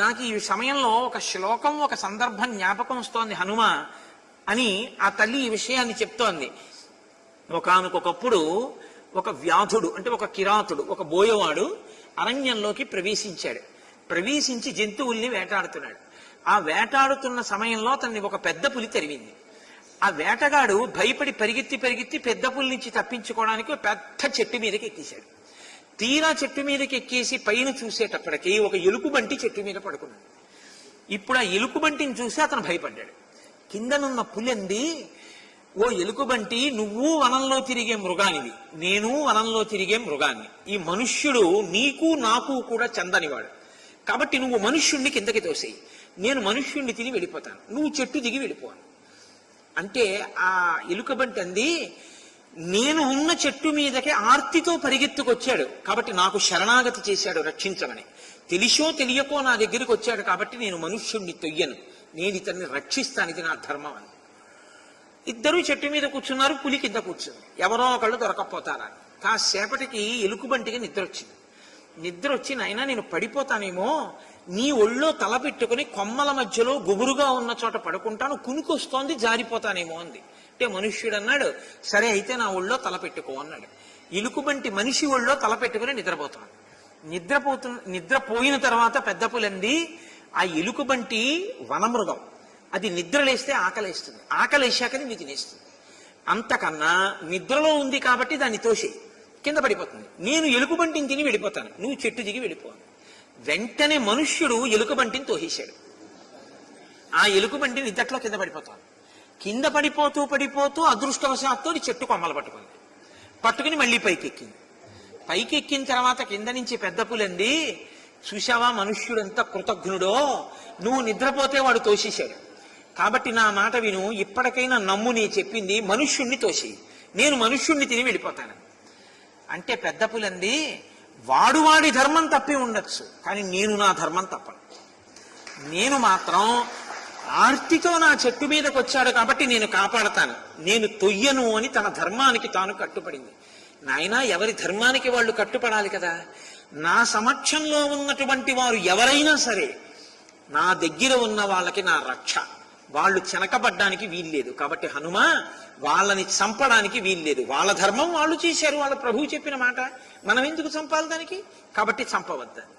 నాకు ఈ సమయంలో ఒక శ్లోకం ఒక సందర్భం జ్ఞాపకం వస్తోంది హనుమ అని ఆ తల్లి ఈ విషయాన్ని చెప్తోంది. ఒకానొకప్పుడు ఒక వ్యాధుడు అంటే ఒక కిరాతుడు ఒక బోయవాడు అరణ్యంలోకి ప్రవేశించి జంతువుల్ని వేటాడుతున్నాడు. ఆ వేటాడుతున్న సమయంలో అతన్ని ఒక పెద్ద పులి తరిమింది. ఆ వేటగాడు భయపడి పరిగెత్తి పెద్ద పులి నుంచి తప్పించుకోవడానికి ఒక పెద్ద చెట్టు మీదకి ఎక్కేశాడు. తీరా చెట్టు మీదకి ఎక్కేసి పైన చూసేటప్పటికి ఒక ఎలుకబంటి చెట్టు మీద పడుకున్నాడు. ఇప్పుడు ఆ ఎలుకబంటిని చూసి అతను భయపడ్డాడు. కిందనున్న పులింది, ఓ ఎలుకబంటి, నువ్వు వనంలో తిరిగే మృగానివి, నేను వనంలో తిరిగే మృగాన్ని. ఈ మనుష్యుడు నీకు నాకు కూడా చెందనివాడు, కాబట్టి నువ్వు మనుష్యుణ్ణి కిందకి తోసేయి, నేను మనుష్యుణ్ణి తిని వెళ్ళిపోతాను, నువ్వు చెట్టు దిగి వెళ్ళిపోను అంటే ఆ ఎలుకబంటి అంది, నేను ఉన్న చెట్టు మీదకి ఆర్తితో పరిగెత్తుకొచ్చాడు కాబట్టి నాకు శరణాగతి చేశాడు రక్షించమని. తెలిసో తెలియకో నా దగ్గరికి వచ్చాడు కాబట్టి నేను మనుష్యుణ్ణి తొయ్యను, నేను ఇతన్ని రక్షిస్తాను, ఇది నా ధర్మం అని. ఇద్దరూ చెట్టు మీద కూర్చున్నారు, పులి కింద కూర్చుంది. ఎవరో ఒకళ్ళు దొరకపోతారా. కాసేపటికి ఎలుకబంటికి నిద్ర వచ్చింది. నిద్ర వచ్చి, నాయనా నేను పడిపోతానేమో, నీ ఒళ్ళో తల పెట్టుకుని కొమ్మల మధ్యలో గుబురుగా ఉన్న చోట పడుకుంటాను, కునుకొస్తోంది, జారిపోతానేమో అంది. అంటే మనుష్యుడు అన్నాడు, సరే అయితే నా ఒళ్ళో తల పెట్టుకో అన్నాడు. ఎలుకబంటి మనిషి ఒళ్ళో తల పెట్టుకుని నిద్రపోతాను. నిద్రపోయిన తర్వాత పెద్ద పులంది, ఆ ఎలుకబంటి వనమృగం, అది నిద్రలేస్తే ఆకలేస్తుంది, ఆకలేశాక నిన్ను తినేస్తుంది. అంతకన్నా నిద్రలో ఉంది కాబట్టి దాన్ని తోసి కింద పడిపోతుంది. నేను ఎలుకబంటిని తిని వెళ్ళిపోతాను, నువ్వు చెట్టు దిగి వెళ్ళిపోను. వెంటనే మనుష్యుడు ఎలుకబంటిని తోసేశాడు. ఆ ఎలుకబంటి నిద్దట్లో కింద పడిపోతాను. కింద పడిపోతూ అదృష్టవశాత్తు చెట్టు కొమ్మలు పట్టుకుని మళ్ళీ పైకెక్కింది. పైకెక్కిన తర్వాత కింద నుంచి పెద్ద పులంది, చూశావా మనుష్యుడు ఎంత కృతజ్ఞుడో, నువ్వు నిద్రపోతే వాడు తోసేశాడు, కాబట్టి నా మాట విను, ఇప్పటికైనా నమ్ము, నీ చెప్పింది, మనుష్యుణ్ణి తోసి నేను మనుష్యుణ్ణి తిని వెళ్ళిపోతాను అంటే పెద్ద పులంది, వాడి ధర్మం తప్పి ఉండొచ్చు, కానీ నేను నా ధర్మం తప్పను. నేను మాత్రం ఆర్తితో నా చెట్టు మీదకి వచ్చాడు కాబట్టి నేను కాపాడతాను, నేను తొయ్యను అని తన ధర్మానికి తాను కట్టుపడింది. నాయనా, ఎవరి ధర్మానికి వాళ్ళు కట్టుపడాలి కదా. నా సమక్షంలో ఉన్నటువంటి వారు ఎవరైనా సరే నా దగ్గర ఉన్న వాళ్ళకి నా రక్ష, వాళ్ళు చెనకబడ్డానికి వీల్లేదు. కాబట్టి హనుమ, వాళ్ళని చంపడానికి వీల్లేదు, వాళ్ళ ధర్మం వాళ్ళు చేశారు, వాళ్ళ ప్రభువు చెప్పిన మాట మనం ఎందుకు చంపాలి దానికి, కాబట్టి చంపవద్దని.